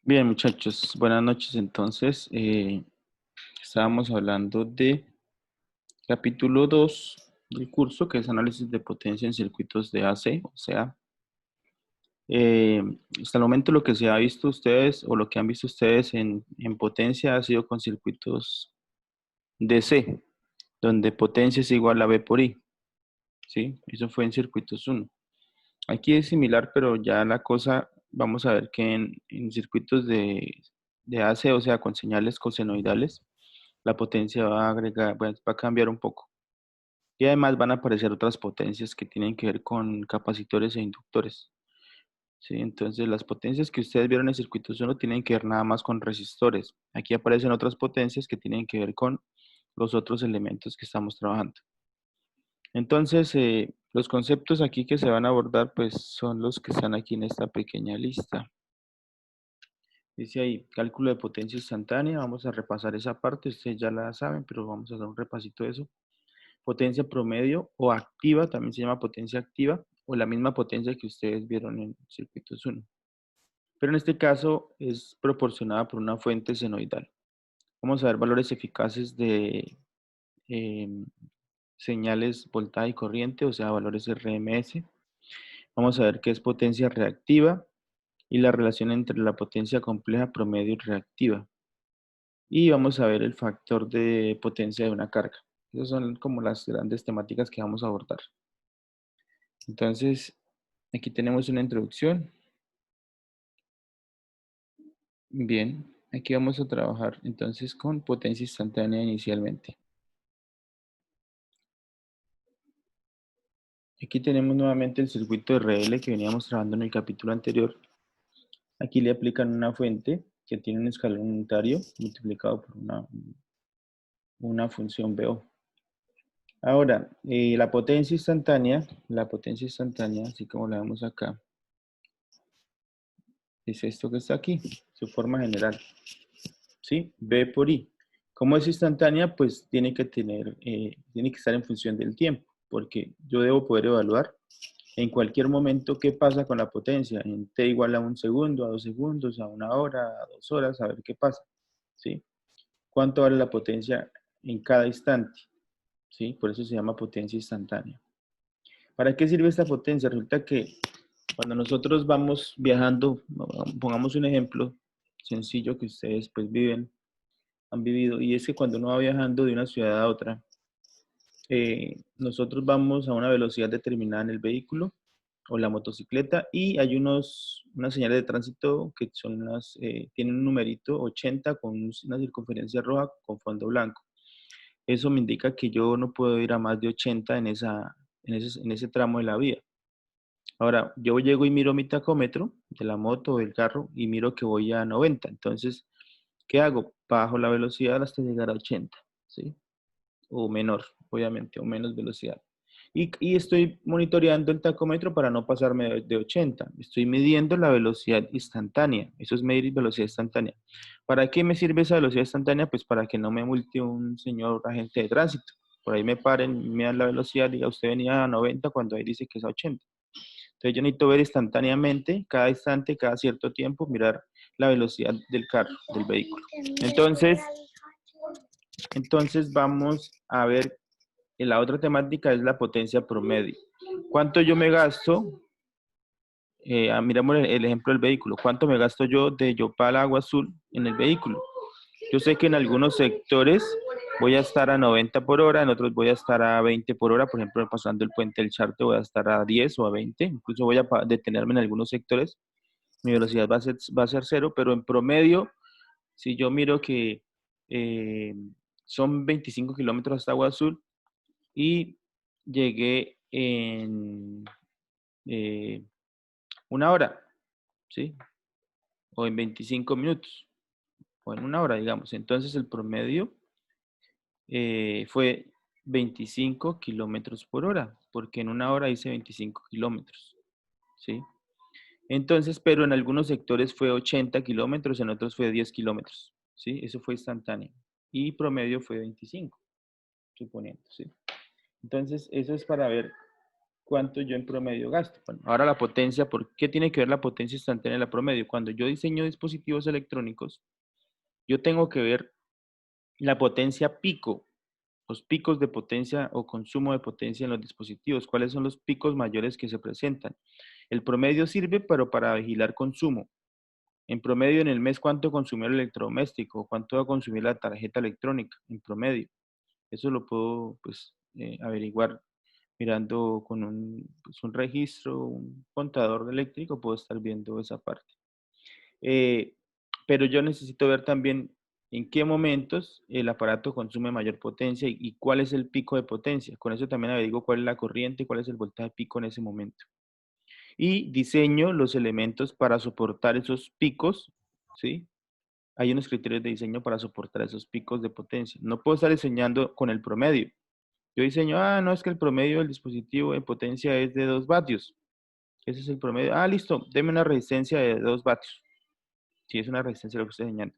Bien, muchachos, buenas noches. Entonces, estábamos hablando de capítulo 2 del curso, que es análisis de potencia en circuitos de AC. O sea, eh, hasta el momento lo que se ha visto ustedes o lo que han visto ustedes en potencia ha sido con circuitos DC, donde potencia es igual a V por I. ¿Sí? Eso fue en circuitos 1. Aquí es similar, pero ya la cosa, vamos a ver que en circuitos de AC, o sea, con señales cosenoidales, la potencia va a agregar, va a cambiar un poco. Y además van a aparecer otras potencias que tienen que ver con capacitores e inductores. ¿Sí? Entonces, las potencias que ustedes vieron en circuitos 1 tienen que ver nada más con resistores. Aquí aparecen otras potencias que tienen que ver con los otros elementos que estamos trabajando. Entonces, los conceptos aquí que se van a abordar, pues son los que están aquí en esta pequeña lista. Dice ahí, cálculo de potencia instantánea. Vamos a repasar esa parte, ustedes ya la saben, pero vamos a hacer un repasito de eso. Potencia promedio o activa, también se llama potencia activa, o la misma potencia que ustedes vieron en circuitos 1. Pero en este caso es proporcionada por una fuente senoidal. Vamos a ver valores eficaces de eh, señales voltaje y corriente, o sea, valores RMS. Vamos a ver qué es potencia reactiva y la relación entre la potencia compleja, promedio y reactiva. Y vamos a ver el factor de potencia de una carga. Esas son como las grandes temáticas que vamos a abordar. Entonces, aquí tenemos una introducción. Bien, aquí vamos a trabajar entonces con potencia instantánea inicialmente. Aquí tenemos nuevamente el circuito de RL que veníamos trabajando en el capítulo anterior. Aquí le aplican una fuente que tiene un escalón unitario multiplicado por una función BO. Ahora, la potencia instantánea, así como la vemos acá, es esto que está aquí, su forma general, ¿sí? B por I. Como es instantánea, pues tiene que estar en función del tiempo, porque yo debo poder evaluar en cualquier momento qué pasa con la potencia, en t igual a 1 segundo, a 2 segundos, a 1 hora, a 2 horas, a ver qué pasa, ¿sí? ¿Cuánto vale la potencia en cada instante? ¿Sí? Por eso se llama potencia instantánea. ¿Para qué sirve esta potencia? Resulta que cuando nosotros vamos viajando, pongamos un ejemplo sencillo que ustedes pues han vivido, y es que cuando uno va viajando de una ciudad a otra, nosotros vamos a una velocidad determinada en el vehículo o la motocicleta y hay unas señales de tránsito que tienen un numerito 80 con una circunferencia roja con fondo blanco. Eso me indica que yo no puedo ir a más de 80 en ese tramo de la vía. Ahora, yo llego y miro mi tacómetro de la moto o del carro y miro que voy a 90. Entonces, ¿qué hago? Bajo la velocidad hasta llegar a 80, ¿sí? O menor, obviamente, o menos velocidad. Y estoy monitoreando el tacómetro para no pasarme de 80. Estoy midiendo la velocidad instantánea. Eso es medir velocidad instantánea. ¿Para qué me sirve esa velocidad instantánea? Pues para que no me multe un señor agente de tránsito. Por ahí me paren, me dan la velocidad y diga, usted venía a 90 cuando ahí dice que es a 80. Entonces yo necesito ver instantáneamente, cada instante, cada cierto tiempo, mirar la velocidad del carro, del vehículo. Entonces vamos a ver, la otra temática es la potencia promedio. ¿Cuánto yo me gasto? Miramos el ejemplo del vehículo. ¿Cuánto me gasto yo de Yopal a Agua Azul en el vehículo? Yo sé que en algunos sectores voy a estar a 90 por hora, en otros voy a estar a 20 por hora. Por ejemplo, pasando el puente del Charte voy a estar a 10 o a 20. Incluso voy a detenerme en algunos sectores. Mi velocidad va a ser cero, pero en promedio, si yo miro que eh, son 25 kilómetros hasta Agua Azul y llegué en 1 hora, ¿sí? O en 25 minutos, o en 1 hora, digamos. Entonces el promedio fue 25 kilómetros por hora, porque en 1 hora hice 25 kilómetros, ¿sí? Entonces, pero en algunos sectores fue 80 kilómetros, en otros fue 10 kilómetros, ¿sí? Eso fue instantáneo. Y promedio fue 25, suponiendo, ¿sí? Entonces, eso es para ver cuánto yo en promedio gasto. Bueno, ahora la potencia, ¿por qué tiene que ver la potencia instantánea y la promedio? Cuando yo diseño dispositivos electrónicos, yo tengo que ver la potencia pico, los picos de potencia o consumo de potencia en los dispositivos. ¿Cuáles son los picos mayores que se presentan? El promedio sirve, pero para vigilar consumo. En promedio en el mes, ¿cuánto consumió el electrodoméstico? ¿Cuánto va a consumir la tarjeta electrónica? En promedio. Eso lo puedo pues, averiguar mirando con pues, un registro, un contador eléctrico, puedo estar viendo esa parte. Pero yo necesito ver también en qué momentos el aparato consume mayor potencia y cuál es el pico de potencia. Con eso también averiguo cuál es la corriente y cuál es el voltaje pico en ese momento. Y diseño los elementos para soportar esos picos, ¿sí? Hay unos criterios de diseño para soportar esos picos de potencia. No puedo estar diseñando con el promedio. Yo diseño, no, es que el promedio del dispositivo de potencia es de 2 vatios. Ese es el promedio. Listo, deme una resistencia de 2 vatios. Si es una resistencia lo que estoy diseñando.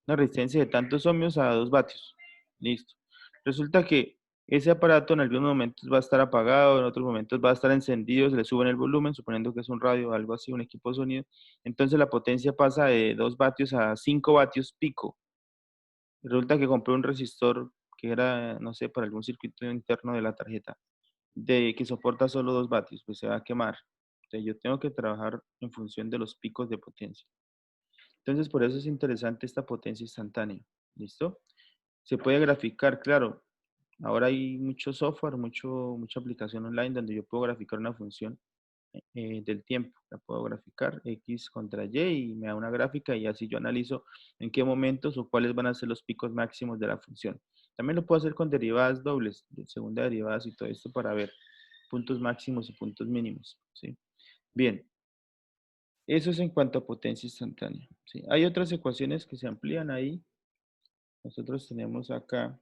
Una resistencia de tantos ohmios a 2 vatios. Listo. Resulta que ese aparato en algunos momentos va a estar apagado, en otros momentos va a estar encendido, se le sube el volumen, suponiendo que es un radio o algo así, un equipo de sonido. Entonces la potencia pasa de 2 vatios a 5 vatios pico. Resulta que compré un resistor que era, no sé, para algún circuito interno de la tarjeta, de que soporta solo 2 vatios, pues se va a quemar. O sea, yo tengo que trabajar en función de los picos de potencia. Entonces, por eso es interesante esta potencia instantánea. ¿Listo? Se puede graficar, claro. Ahora hay mucho software, mucha aplicación online donde yo puedo graficar una función del tiempo. La puedo graficar X contra Y y me da una gráfica y así yo analizo en qué momentos o cuáles van a ser los picos máximos de la función. También lo puedo hacer con derivadas dobles, de segunda derivadas y todo esto para ver puntos máximos y puntos mínimos. ¿Sí? Bien, eso es en cuanto a potencia instantánea. ¿Sí? Hay otras ecuaciones que se amplían ahí. Nosotros tenemos acá.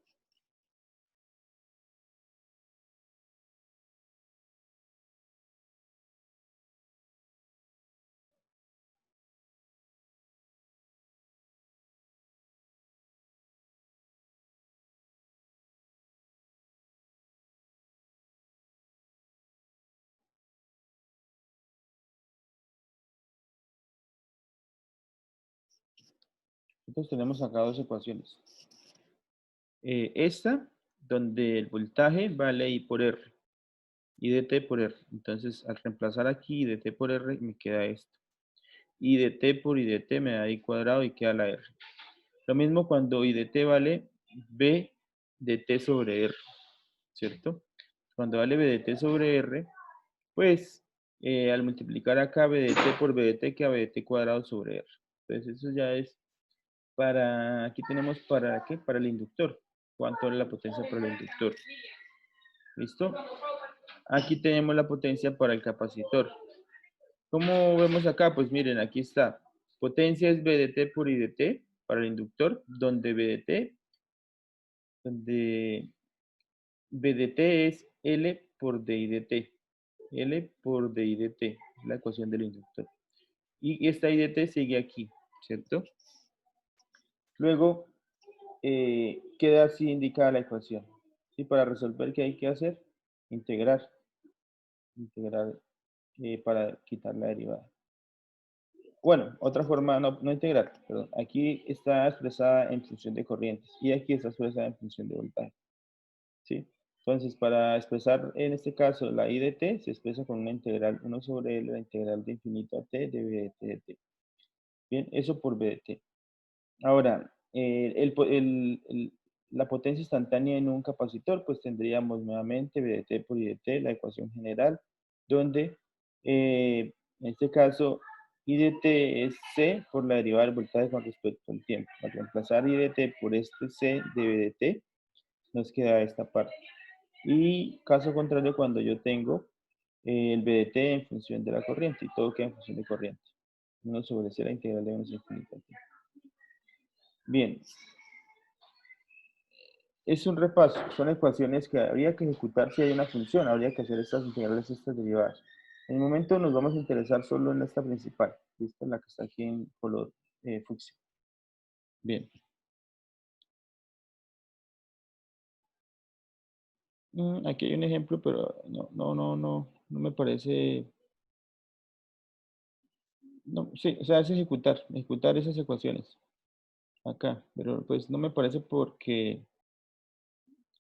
Nosotros tenemos acá dos ecuaciones. Esta, donde el voltaje vale I por R y dt por R. Entonces, al reemplazar aquí dt por R, me queda esto. Y dt por idt me da I cuadrado y queda la R. Lo mismo cuando idt vale B dt sobre R, ¿cierto? Cuando vale B dt sobre R, pues al multiplicar acá BDT por BDT queda BDT cuadrado sobre R. Entonces eso ya es aquí tenemos para ¿qué? Para el inductor. ¿Cuánto es la potencia para el inductor? ¿Listo? Aquí tenemos la potencia para el capacitor. ¿Cómo vemos acá? Pues miren, aquí está. Potencia es BDT por IDT para el inductor, donde BDT es L por DIDT. L por DIDT, la ecuación del inductor. Y esta IDT sigue aquí, ¿cierto? Luego, queda así indicada la ecuación. ¿Sí? Para resolver, ¿qué hay que hacer? Integrar. Integrar para quitar la derivada. Bueno, otra forma, no integrar, perdón. Aquí está expresada en función de corrientes y aquí está expresada en función de voltaje. ¿Sí? Entonces, para expresar en este caso la I de t, se expresa con una integral 1 sobre L, la integral de infinito a t de b de t de t. Bien, eso por b de t. Ahora, la potencia instantánea en un capacitor, pues tendríamos nuevamente b de t por I de t, la ecuación general, donde en este caso I de t es C por la derivada del voltaje con respecto al tiempo. Al reemplazar I de t por este C de b de t, nos queda esta parte. Y caso contrario, cuando yo tengo el b de t en función de la corriente, y todo queda en función de corriente. 1 sobre C la integral de 1 infinito. Bien, es un repaso, son ecuaciones que habría que ejecutar si hay una función, habría que hacer estas integrales, estas derivadas. En el momento nos vamos a interesar solo en esta principal, esta es la que está aquí en color fucsia. Bien. Aquí hay un ejemplo, pero no me parece. No, sí, o sea, es ejecutar esas ecuaciones acá, pero pues no me parece porque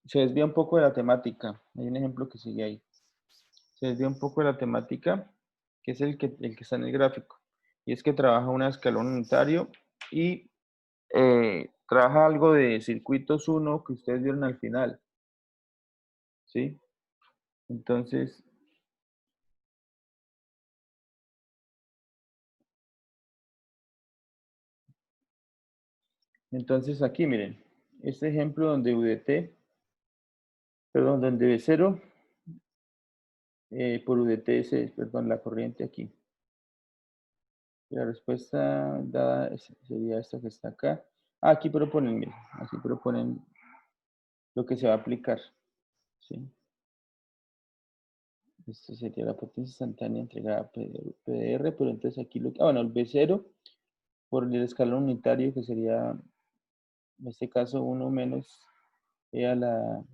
se desvía un poco de la temática. Hay un ejemplo que sigue ahí. Se desvía un poco de la temática, que es el que está en el gráfico. Y es que trabaja un escalón unitario y trabaja algo de circuitos 1 que ustedes vieron al final, ¿sí? Entonces, aquí miren, este ejemplo donde UDT, perdón, donde B0 por UDT es, perdón, la corriente aquí. La respuesta dada sería esta que está acá. Aquí proponen, miren, aquí proponen lo que se va a aplicar, ¿sí? Esto sería la potencia instantánea entregada a PDR, pero entonces aquí bueno, el B0 por el escalón unitario, que sería, en este caso, 1 menos E a la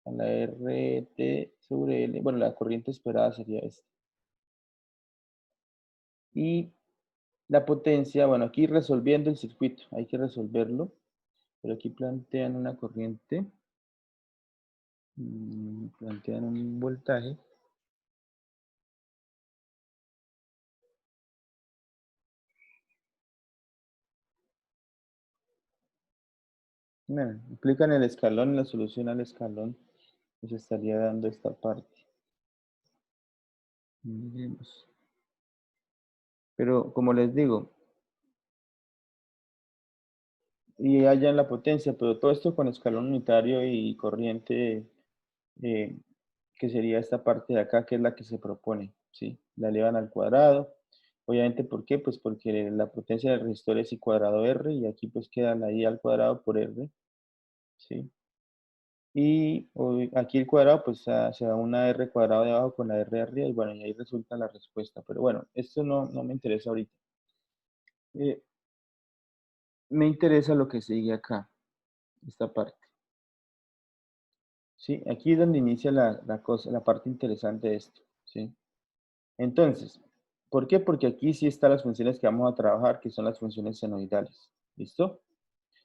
RT sobre L. Bueno, la corriente esperada sería esta. Y la potencia, bueno, aquí resolviendo el circuito, hay que resolverlo, pero aquí plantean una corriente, plantean un voltaje. Bueno, aplican el escalón, la solución al escalón, nos estaría dando esta parte. Miremos. Pero como les digo, y allá en la potencia, pero todo esto con escalón unitario y corriente, eh, que sería esta parte de acá, que es la que se propone, ¿sí? La elevan al cuadrado. Obviamente, ¿por qué? Pues porque la potencia del resistor es I cuadrado R, y aquí pues queda la I al cuadrado por R, ¿sí? Y aquí el cuadrado, pues se da una R cuadrado de abajo con la R arriba, y bueno, y ahí resulta la respuesta. Pero bueno, esto no me interesa ahorita. Eh, Me interesa lo que sigue acá, esta parte. ¿Sí? Aquí es donde inicia la cosa, la parte interesante de esto, ¿sí? Entonces, ¿por qué? Porque aquí sí están las funciones que vamos a trabajar, que son las funciones senoidales. ¿Listo?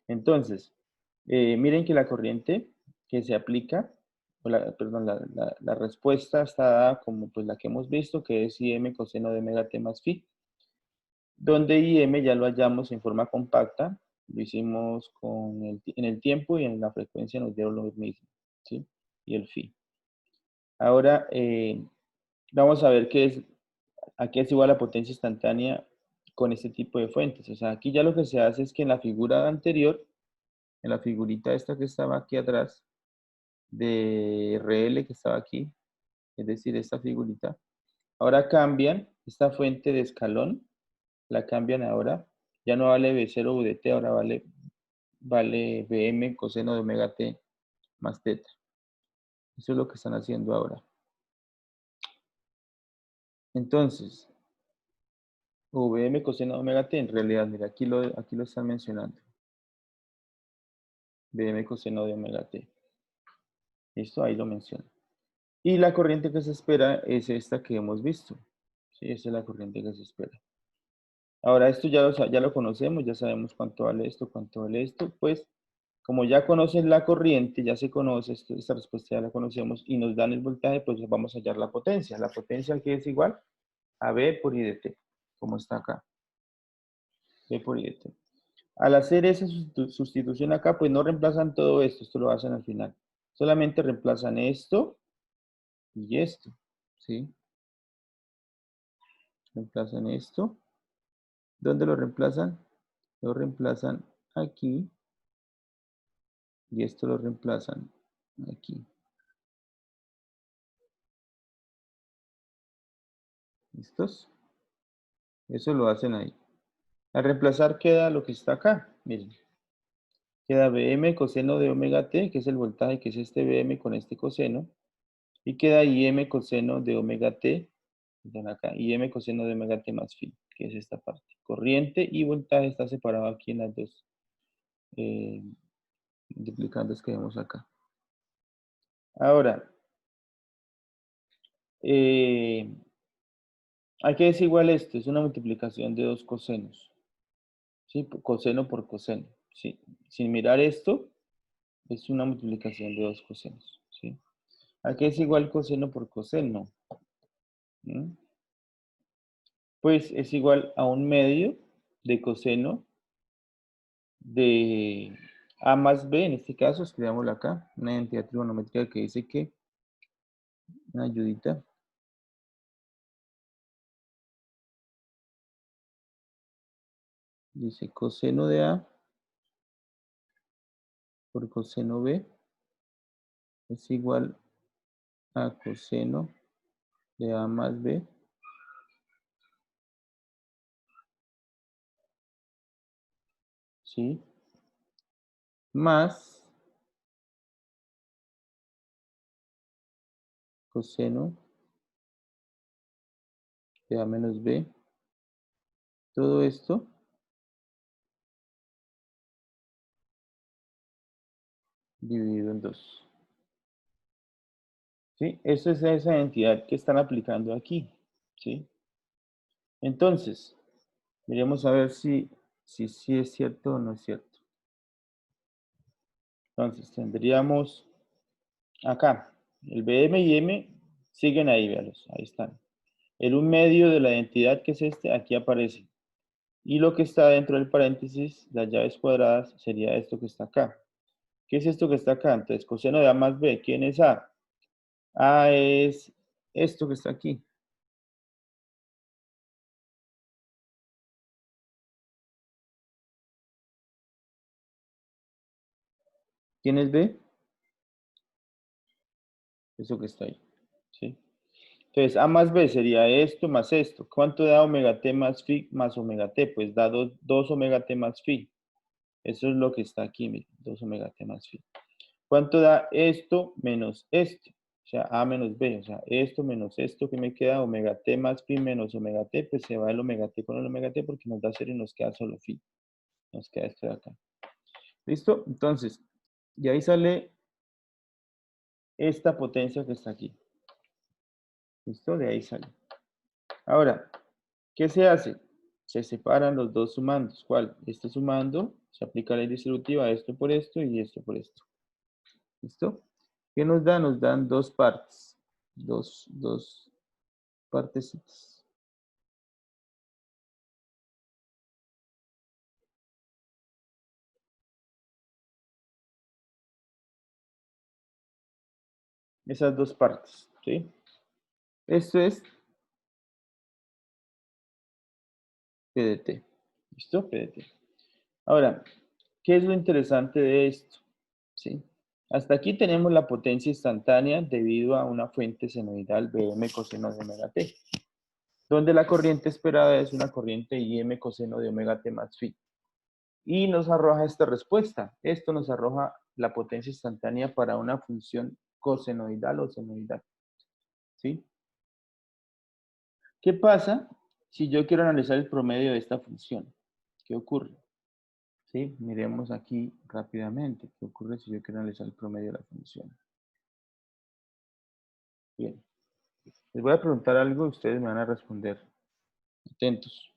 Entonces, miren que la corriente que se aplica, perdón, la respuesta está dada como pues la que hemos visto, que es IM coseno de omega t más phi, donde IM ya lo hallamos en forma compacta, lo hicimos en el tiempo, y en la frecuencia nos dieron lo mismo, ¿sí? Y el phi. Ahora, vamos a ver a qué es igual la potencia instantánea con este tipo de fuentes. O sea, aquí ya lo que se hace es que en la figura anterior, en la figurita esta que estaba aquí atrás, de RL que estaba aquí, es decir, esta figurita, ahora cambian esta fuente de escalón, la cambian ahora, ya no vale B0 UDT, ahora vale BM coseno de omega t más teta. Eso es lo que están haciendo ahora. Entonces, VM coseno de omega t, en realidad, mira, aquí lo están mencionando. VM coseno de omega t. Listo, ahí lo menciona. Y la corriente que se espera es esta que hemos visto. Sí, esa es la corriente que se espera. Ahora, esto ya lo conocemos, ya sabemos cuánto vale esto, cuánto vale esto. Pues, como ya conocen la corriente, ya se conoce, esta respuesta ya la conocemos y nos dan el voltaje, pues vamos a hallar la potencia. La potencia que es igual a B por I de T, como está acá. B por I de T. Al hacer esa sustitución acá, pues no reemplazan todo esto lo hacen al final. Solamente reemplazan esto y esto, ¿sí? Reemplazan esto. ¿Dónde lo reemplazan? Lo reemplazan aquí, y esto lo reemplazan aquí. ¿Listos? Eso lo hacen ahí. Al reemplazar queda lo que está acá. Miren. Queda Bm coseno de omega t, que es el voltaje, que es este Bm con este coseno. Y queda Im coseno de omega t, ven acá, Im coseno de omega t más phi, que es esta parte. Corriente y voltaje está separado aquí en las dos eh, multiplicantes que vemos acá. Ahora, ¿A qué es igual esto? Es una multiplicación de dos cosenos. ¿Sí? Coseno por coseno. ¿Sí? Sin mirar esto, es una multiplicación de dos cosenos. ¿Sí? ¿A qué es igual coseno por coseno? ¿Mm? Pues es igual a un medio de coseno de A más B, en este caso, escribámoslo acá, una identidad trigonométrica que dice que, una ayudita, dice coseno de A por coseno B es igual a coseno de A más B, ¿sí? Más coseno de A menos B. Todo esto dividido en 2. ¿Sí? Esa es esa identidad que están aplicando aquí. ¿Sí? Entonces, miremos a ver si es cierto o no es cierto. Entonces, tendríamos acá, el BM y M siguen ahí, véalos, ahí están. El 1/2 de la identidad que es este, aquí aparece. Y lo que está dentro del paréntesis, las llaves cuadradas, sería esto que está acá. ¿Qué es esto que está acá? Entonces, coseno de A más B, ¿quién es A? A es esto que está aquí. ¿Quién es B? Eso que está ahí. ¿Sí? Entonces, A más B sería esto más esto. ¿Cuánto da omega t más phi más omega t? Pues da 2 omega t más phi. Eso es lo que está aquí, miren, 2 omega t más phi. ¿Cuánto da esto menos esto? O sea, A menos B. O sea, esto menos esto que me queda, omega t más phi menos omega t, pues se va el omega t con el omega t porque nos da 0 y nos queda solo phi. Nos queda esto de acá. ¿Listo? Entonces, de ahí sale esta potencia que está aquí. ¿Listo? De ahí sale. Ahora, ¿qué se hace? Se separan los dos sumandos. ¿Cuál? Este sumando, se aplica la ley distributiva, esto por esto y esto por esto. ¿Listo? ¿Qué nos da? Nos dan dos partes. Dos partecitas. Esas dos partes. ¿Sí? Esto es PDT. ¿Listo? PDT. Ahora, ¿qué es lo interesante de esto? ¿Sí? Hasta aquí tenemos la potencia instantánea debido a una fuente senoidal Bm coseno de omega t, donde la corriente esperada es una corriente Im coseno de omega t más phi. Y nos arroja esta respuesta. Esto nos arroja la potencia instantánea para una función cosenoidal o senoidal. ¿Sí? ¿Qué pasa si yo quiero analizar el promedio de esta función? ¿Qué ocurre? ¿Sí? Miremos aquí rápidamente. ¿Qué ocurre si yo quiero analizar el promedio de la función? Bien. Les voy a preguntar algo y ustedes me van a responder. Atentos.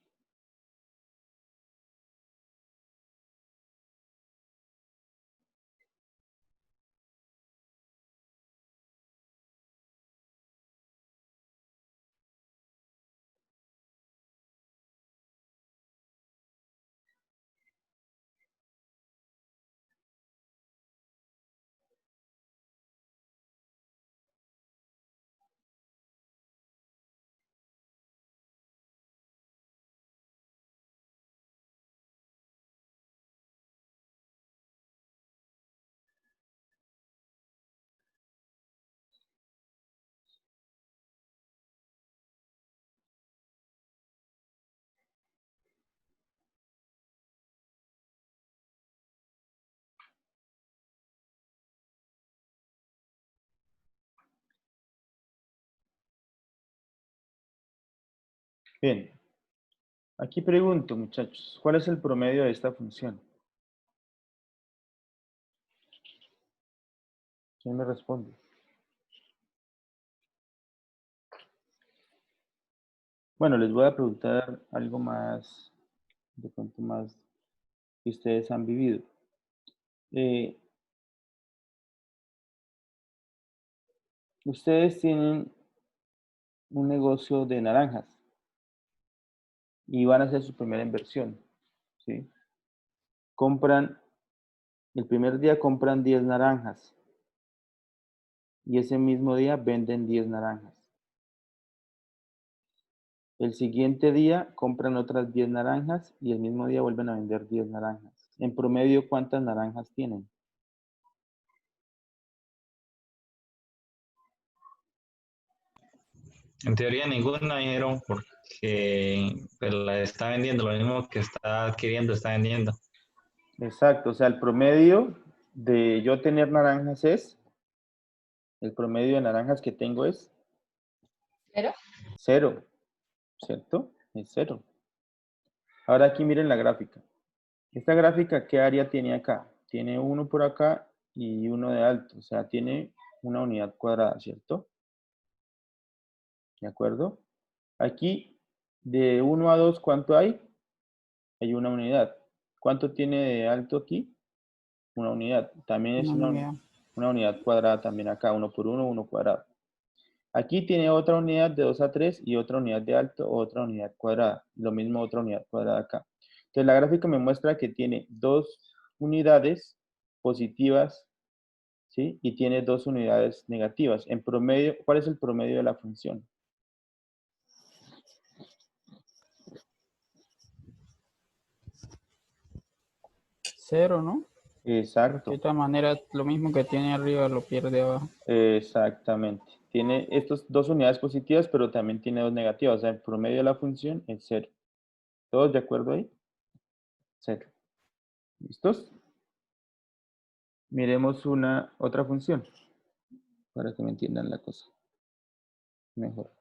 Bien. Aquí pregunto, muchachos, ¿cuál es el promedio de esta función? ¿Quién me responde? Bueno, les voy a preguntar algo más, de pronto más que ustedes han vivido. Ustedes tienen un negocio de naranjas y van a hacer su primera inversión, ¿sí? El primer día compran 10 naranjas y ese mismo día venden 10 naranjas. El siguiente día compran otras 10 naranjas y el mismo día vuelven a vender 10 naranjas. En promedio, ¿cuántas naranjas tienen? En teoría ninguna dijeron porque pues, la está vendiendo, lo mismo que está adquiriendo, está vendiendo. Exacto, o sea, el promedio de yo tener naranjas el promedio de naranjas que tengo es ¿Cero? 0, ¿cierto? Es 0. Ahora aquí miren la gráfica. Esta gráfica, ¿qué área tiene acá? Tiene uno por acá y uno de alto, o sea, tiene una unidad cuadrada, ¿cierto? ¿De acuerdo? Aquí, de 1 a 2, ¿cuánto hay? Hay una unidad. ¿Cuánto tiene de alto aquí? Una unidad. También es Una unidad. una unidad cuadrada también acá, 1 por 1, 1 cuadrado. Aquí tiene otra unidad de 2 a 3 y otra unidad de alto, otra unidad cuadrada. Lo mismo otra unidad cuadrada acá. Entonces la gráfica me muestra que tiene 2 unidades positivas, ¿sí? Y tiene 2 unidades negativas. En promedio, ¿cuál es el promedio de la función? Cero, ¿no? Porque de Exacto. esta manera lo mismo que tiene arriba lo pierde abajo. Exactamente. Tiene estas 2 unidades positivas, pero también tiene 2 negativas. O sea, el promedio de la función es 0. ¿Todos de acuerdo ahí? 0. ¿Listos? Miremos otra función para que me entiendan la cosa mejor.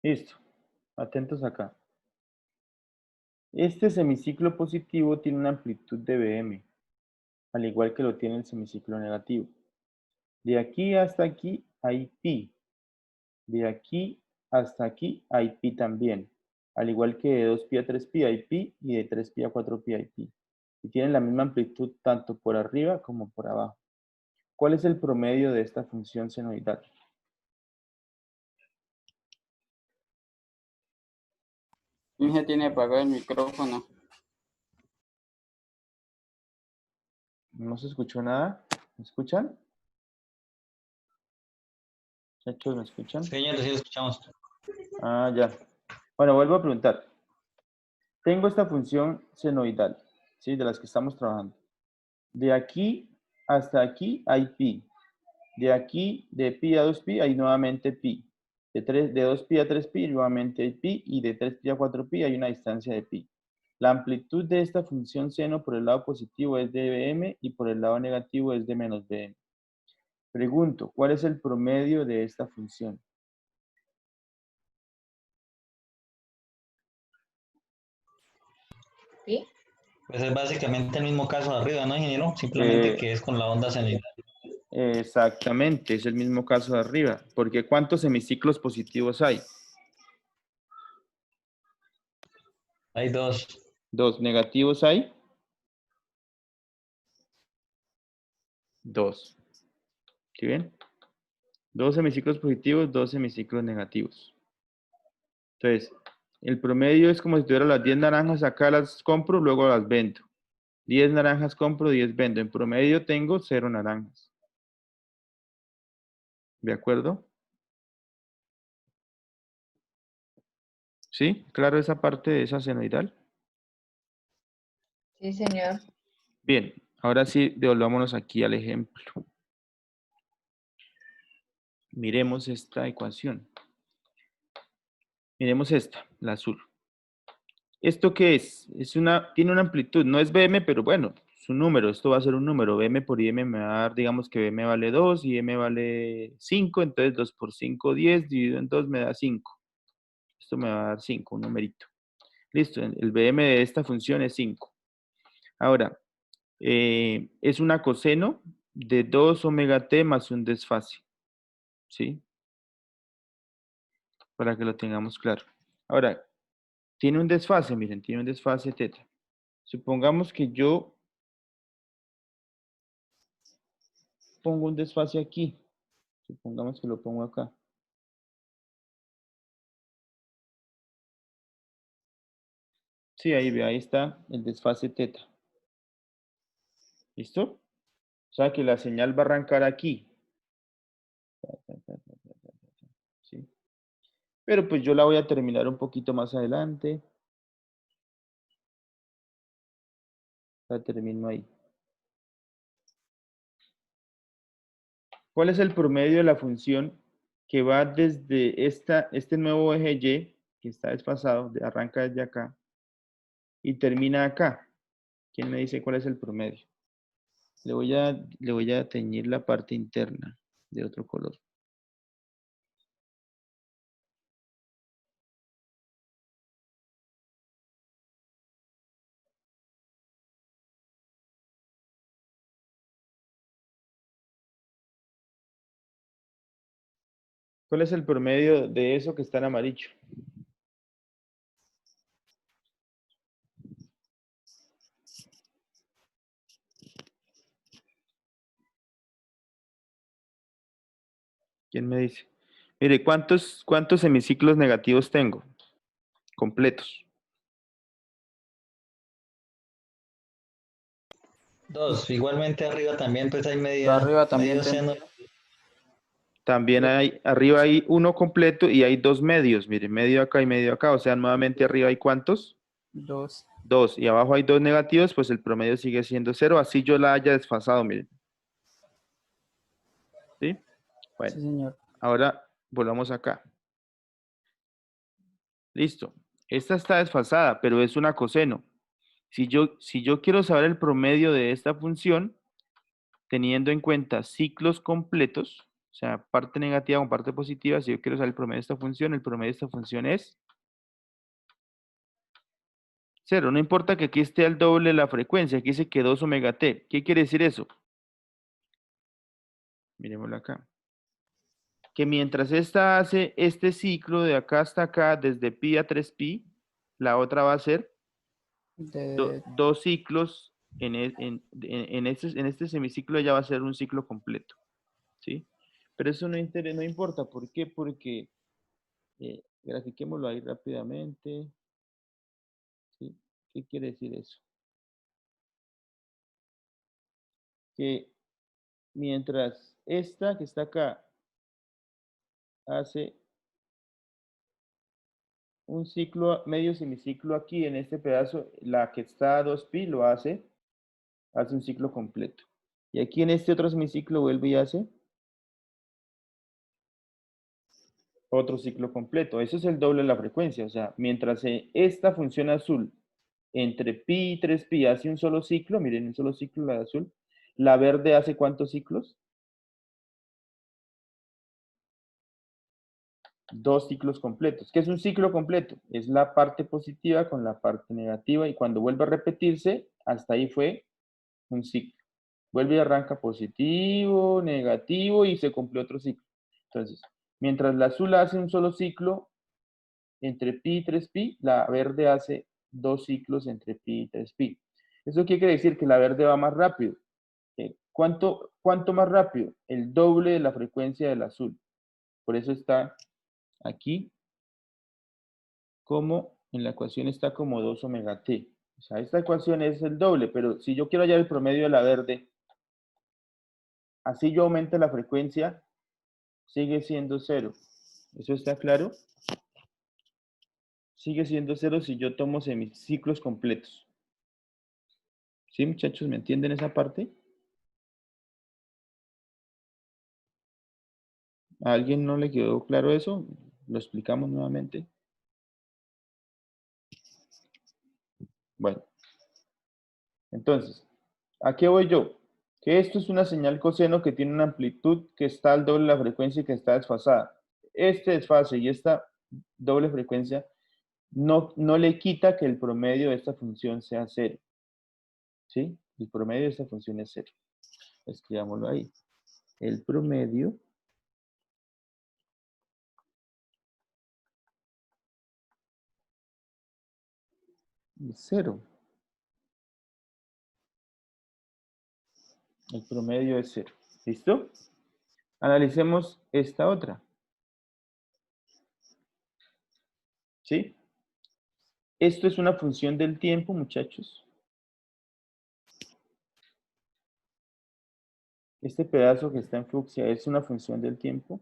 Listo. Atentos acá. Este semiciclo positivo tiene una amplitud de Bm, al igual que lo tiene el semiciclo negativo. De aquí hasta aquí hay pi. De aquí hasta aquí hay pi también. Al igual que de 2pi a 3pi hay pi y de 3pi a 4pi hay pi. Y tienen la misma amplitud tanto por arriba como por abajo. ¿Cuál es el promedio de esta función senoidal? Inge tiene apagado el micrófono. ¿No se escuchó nada? ¿Me escuchan? Muchachos, ¿me escuchan? Señor, sí escuchamos. Ah, ya. Bueno, vuelvo a preguntar. Tengo esta función senoidal, ¿sí? De las que estamos trabajando. De aquí hasta aquí hay pi. De aquí, de pi a 2pi, hay nuevamente pi. De 2pi a 3pi, nuevamente hay pi. Y de 3pi a 4pi hay una distancia de pi. La amplitud de esta función seno por el lado positivo es de bm y por el lado negativo es de menos bm. Pregunto, ¿cuál es el promedio de esta función? ¿Sí? Pues es básicamente el mismo caso de arriba, ¿no, ingeniero? Simplemente Eh, que es con la onda cenital. Exactamente, es el mismo caso de arriba. Porque ¿cuántos semiciclos positivos hay? Hay dos. ¿Dos negativos hay? Dos. ¿Sí ven? Dos semiciclos positivos, dos semiciclos negativos. Entonces, el promedio es como si tuviera las 10 naranjas, acá las compro, luego las vendo. 10 naranjas compro, 10 vendo. En promedio tengo 0 naranjas. ¿De acuerdo? ¿Sí? Claro esa parte de esa senoidal. Sí, señor. Bien, ahora sí, devolvámonos aquí al ejemplo. Miremos esta ecuación. Miremos esta, la azul. ¿Esto qué es? Tiene una amplitud, no es BM, pero bueno, es un número, esto va a ser un número. BM por IM me va a dar, digamos que BM vale 2 y M vale 5, entonces 2 por 5, 10, dividido en 2 me da 5. Esto me va a dar 5, un numerito. Listo, el BM de esta función es 5. Ahora, es una coseno de 2 omega t más un desfase, ¿sí? Para que lo tengamos claro. Ahora, tiene un desfase, miren, tiene un desfase teta. Supongamos que yo pongo un desfase aquí. Supongamos que lo pongo acá. Sí, ahí ve, ahí está el desfase teta. ¿Listo? O sea que la señal va a arrancar aquí. ¿Sí? Pero pues yo la voy a terminar un poquito más adelante. La termino ahí. ¿Cuál es el promedio de la función que va desde este nuevo eje Y, que está desfasado, arranca desde acá, y termina acá? ¿Quién me dice cuál es el promedio? Le voy a teñir la parte interna de otro color. ¿Cuál es el promedio de eso que está en amarillo? ¿Quién me dice? Mire, ¿cuántos semiciclos negativos tengo? Completos. Dos. Igualmente arriba también pues hay Arriba también medio seno. También arriba hay uno completo y hay dos medios. Mire, medio acá y medio acá. O sea, nuevamente arriba hay ¿cuántos? 2. Dos. Y abajo hay dos negativos, pues el promedio sigue siendo 0. Así yo la haya desfasado, miren. ¿Sí? Bueno, Sí, señor. ahora volvamos acá. Listo. Esta está desfasada, pero es una coseno. Si yo quiero saber el promedio de esta función, teniendo en cuenta ciclos completos, o sea, parte negativa con parte positiva, si yo quiero saber el promedio de esta función, el promedio de esta función es 0. No importa que aquí esté al doble la frecuencia, aquí dice que 2 omega t. ¿Qué quiere decir eso? Miremoslo acá. Que mientras esta hace este ciclo de acá hasta acá, desde pi a 3pi, la otra va a ser De, dos ciclos en este semiciclo ya va a ser un ciclo completo, ¿sí? Pero eso no importa, ¿por qué? Porque, grafiquémoslo ahí rápidamente, ¿sí? ¿Qué quiere decir eso? Que mientras esta que está acá hace un ciclo, medio semiciclo aquí en este pedazo, la que está a 2pi lo hace un ciclo completo. Y aquí en este otro semiciclo vuelve y hace otro ciclo completo. Eso es el doble de la frecuencia. O sea, mientras esta función azul entre pi y 3pi hace un solo ciclo, miren, un solo ciclo la de azul, la verde hace ¿cuántos ciclos? 2 ciclos completos. ¿Qué es un ciclo completo? Es la parte positiva con la parte negativa y cuando vuelve a repetirse, hasta ahí fue un ciclo. Vuelve y arranca positivo, negativo y se cumple otro ciclo. Entonces, mientras la azul hace un solo ciclo entre pi y 3pi, la verde hace 2 ciclos entre pi y 3pi. Eso quiere decir que la verde va más rápido. ¿Cuánto más rápido? El doble de la frecuencia del azul. Por eso está aquí como, en la ecuación está como 2 omega t. O sea, esta ecuación es el doble, pero si yo quiero hallar el promedio de la verde, así yo aumente la frecuencia, sigue siendo 0. ¿Eso está claro? Sigue siendo 0 si yo tomo semiciclos completos. ¿Sí, muchachos? ¿Me entienden esa parte? ¿A alguien no le quedó claro eso? Lo explicamos nuevamente. Bueno, entonces, ¿a qué voy yo? Que esto es una señal coseno que tiene una amplitud que está al doble de la frecuencia y que está desfasada. Este desfase y esta doble frecuencia no le quita que el promedio de esta función sea 0. ¿Sí? El promedio de esta función es 0. Escribámoslo ahí. El promedio es 0. El promedio es 0. ¿Listo? Analicemos esta otra. ¿Sí? Esto es una función del tiempo, muchachos. Este pedazo que está en fucsia es una función del tiempo.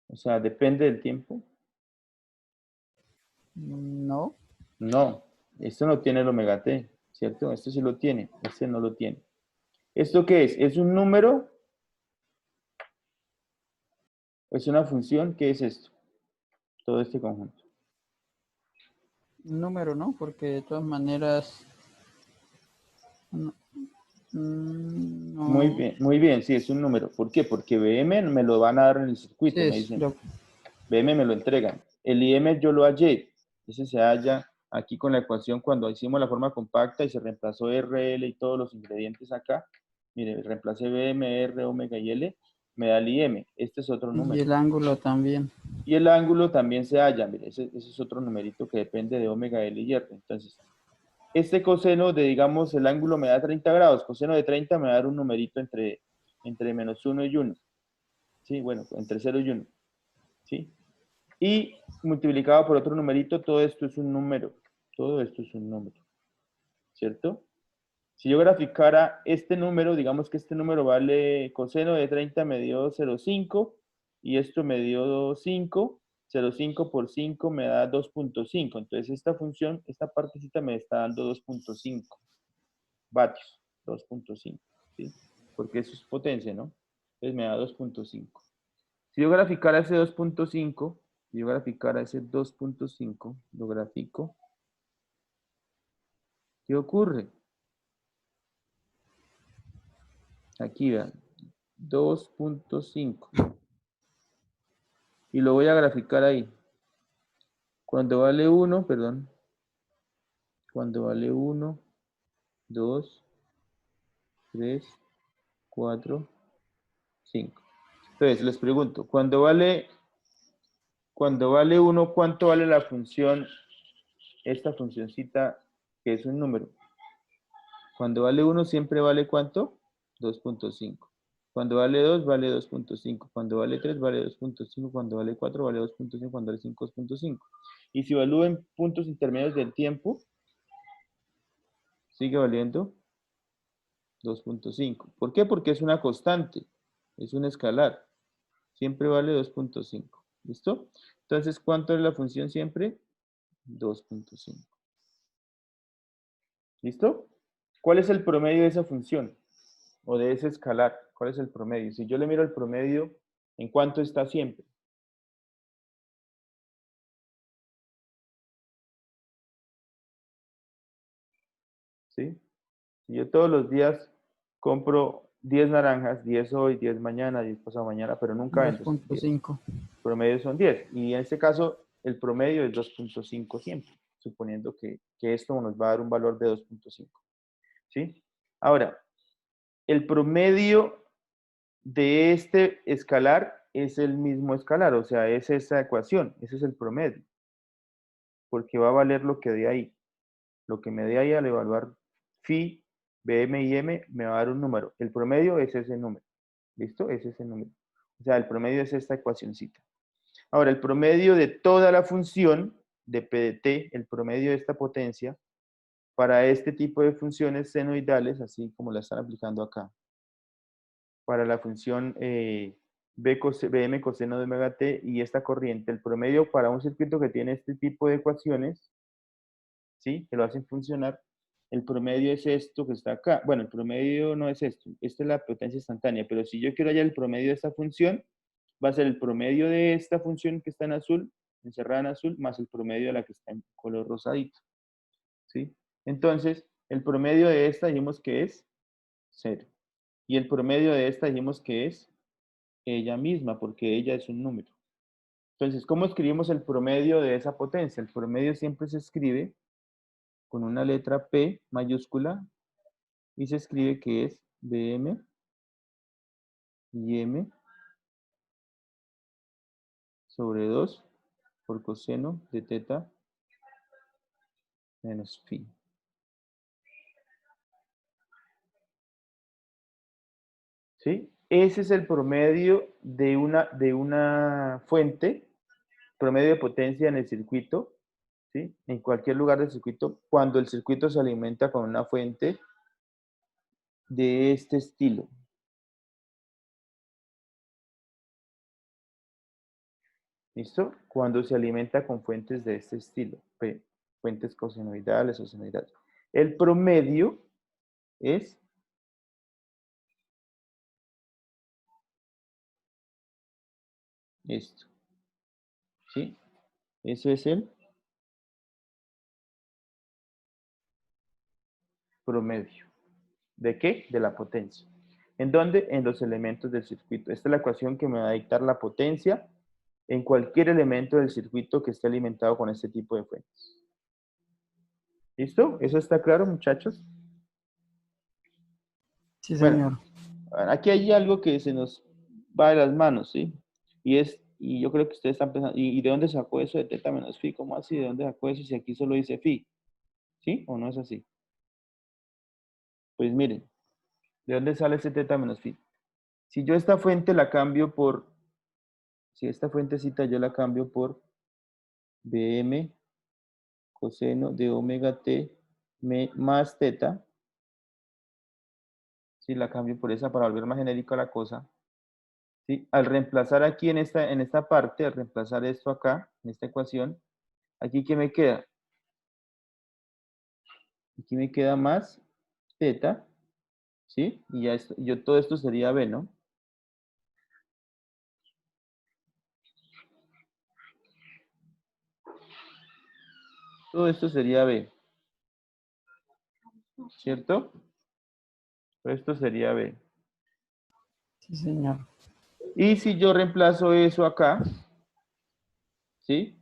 O sea, depende del tiempo. No. No, esto no tiene el omega t, ¿cierto? Esto sí lo tiene, este no lo tiene. ¿Esto qué es? ¿Es un número? ¿Es una función? ¿Qué es esto? Todo este conjunto. Número, ¿no? Porque de todas maneras. No. Muy bien, sí, es un número. ¿Por qué? Porque BM me lo van a dar en el Sí, circuito, me es dicen. lo. BM me lo entregan. El IM yo lo hallé. Ese se halla aquí con la ecuación cuando hicimos la forma compacta y se reemplazó RL y todos los ingredientes acá. Mire, reemplacé BM, R, omega y L, me da el IM. Este es otro Y número. el ángulo también. Y el ángulo también se halla. Mire, ese es otro numerito que depende de omega, L y R. Entonces, este coseno de, digamos, el ángulo me da 30 grados. Coseno de 30 me va a dar un numerito entre menos 1 y 1. Sí, bueno, entre 0 y 1. ¿Sí? Y multiplicado por otro numerito, todo esto es un número. Todo esto es un número. ¿Cierto? Si yo graficara este número, digamos que este número vale coseno de 30 me dio 0,5 y esto me dio 5. 0,5 por 5 me da 2.5. Entonces esta función, esta partecita me está dando 2.5 vatios. 2.5. ¿Sí? Porque eso es potencia, ¿no? Entonces me da 2.5. Si yo graficara ese 2.5, si yo graficara ese 2.5, lo grafico, ¿qué ocurre? Aquí vean, 2.5. Y lo voy a graficar ahí. Cuando vale 1, perdón. Cuando vale 1, 2, 3, 4, 5. Entonces, les pregunto, cuando vale 1, ¿cuánto vale la función, esta funcioncita que es un número? Cuando vale 1 siempre vale ¿cuánto? 2.5. Cuando vale 2 vale 2.5. Cuando vale 3 vale 2.5. Cuando vale 4 vale 2.5. Cuando vale 5 2.5. Y si evalúo en puntos intermedios del tiempo, sigue valiendo 2.5. ¿Por qué? Porque es una constante. Es un escalar. Siempre vale 2.5. ¿Listo? Entonces, ¿cuánto es la función siempre? 2.5. ¿Listo? ¿Cuál es el promedio de esa función? O de ese escalar. ¿Cuál es el promedio? Si yo le miro el promedio, ¿en cuánto está siempre? ¿Sí? Si yo todos los días compro 10 naranjas, 10 hoy, 10 mañana, 10 pasado mañana, pero nunca vendes 10. 2.5. Promedio son 10. Y en este caso, el promedio es 2.5 siempre, suponiendo que esto nos va a dar un valor de 2.5. ¿Sí? Ahora, el promedio de este escalar es el mismo escalar, o sea, es esa ecuación, ese es el promedio, porque va a valer lo que dé ahí. Lo que me dé ahí al evaluar phi, bm y m me va a dar un número. El promedio es ese número. ¿Listo? Es ese número. O sea, el promedio es esta ecuacióncita. Ahora, el promedio de toda la función de P de t, el promedio de esta potencia, para este tipo de funciones senoidales, así como la están aplicando acá, para la función bm coseno de omega t y esta corriente, el promedio para un circuito que tiene este tipo de ecuaciones, ¿sí? Que lo hacen funcionar, el promedio es esto que está acá. Bueno, el promedio no es esto, esta es la potencia instantánea, pero si yo quiero hallar el promedio de esta función, va a ser el promedio de esta función que está en azul, encerrada en azul, más el promedio de la que está en color rosadito, ¿sí? Entonces, el promedio de esta dijimos que es 0. Y el promedio de esta dijimos que es ella misma, porque ella es un número. Entonces, ¿cómo escribimos el promedio de esa potencia? El promedio siempre se escribe con una letra P mayúscula y se escribe que es Bm y M sobre 2 por coseno de teta menos phi. ¿Sí? Ese es el promedio de una fuente, promedio de potencia en el circuito, ¿sí? En cualquier lugar del circuito, cuando el circuito se alimenta con una fuente de este estilo. ¿Listo? Cuando se alimenta con fuentes de este estilo, fuentes cosenoidales o senoidales. El promedio es esto. ¿Sí? Eso es el promedio. ¿De qué? De la potencia. ¿En dónde? En los elementos del circuito. Esta es la ecuación que me va a dictar la potencia en cualquier elemento del circuito que esté alimentado con este tipo de fuentes. ¿Listo? ¿Eso está claro, muchachos? Sí, Bueno, señor. aquí hay algo que se nos va de las manos, ¿sí? Y yo creo que ustedes están pensando, ¿y de dónde sacó eso de teta menos phi? ¿Cómo así? ¿De dónde sacó eso si aquí solo dice phi? ¿Sí? ¿O no es así? Pues miren, ¿de dónde sale ese teta menos phi? Si yo esta fuente la cambio por, si esta fuentecita yo la cambio por Bm coseno de omega t más teta, si la cambio por esa para volver más genérico a la cosa, ¿sí? Al reemplazar aquí en esta parte, al reemplazar esto acá, en esta ecuación, aquí ¿qué me queda? Aquí me queda más teta, ¿sí? Y ya todo esto sería B, ¿no? Todo esto sería B, ¿cierto? Todo esto sería B. Sí, señor. Y si yo reemplazo eso acá, ¿sí?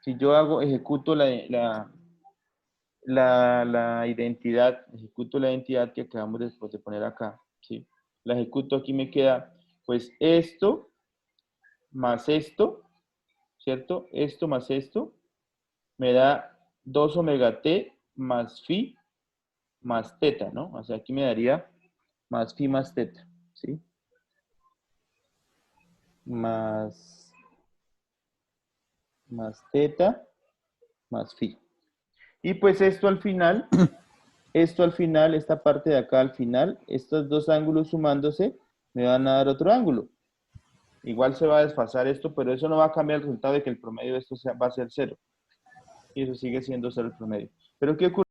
Si yo ejecuto la identidad que acabamos de poner acá, ¿sí? La ejecuto, aquí me queda, pues, esto, más esto, ¿cierto? Esto más esto, me da 2 omega t más phi más teta, ¿no? O sea, aquí me daría más phi más teta, ¿sí? Más teta más phi. Y pues esto al final, esta parte de acá al final, estos dos ángulos sumándose, me van a dar otro ángulo. Igual se va a desfasar esto, pero eso no va a cambiar el resultado de que el promedio de esto va a ser 0. Y eso sigue siendo 0 el promedio. Pero ¿qué ocurre?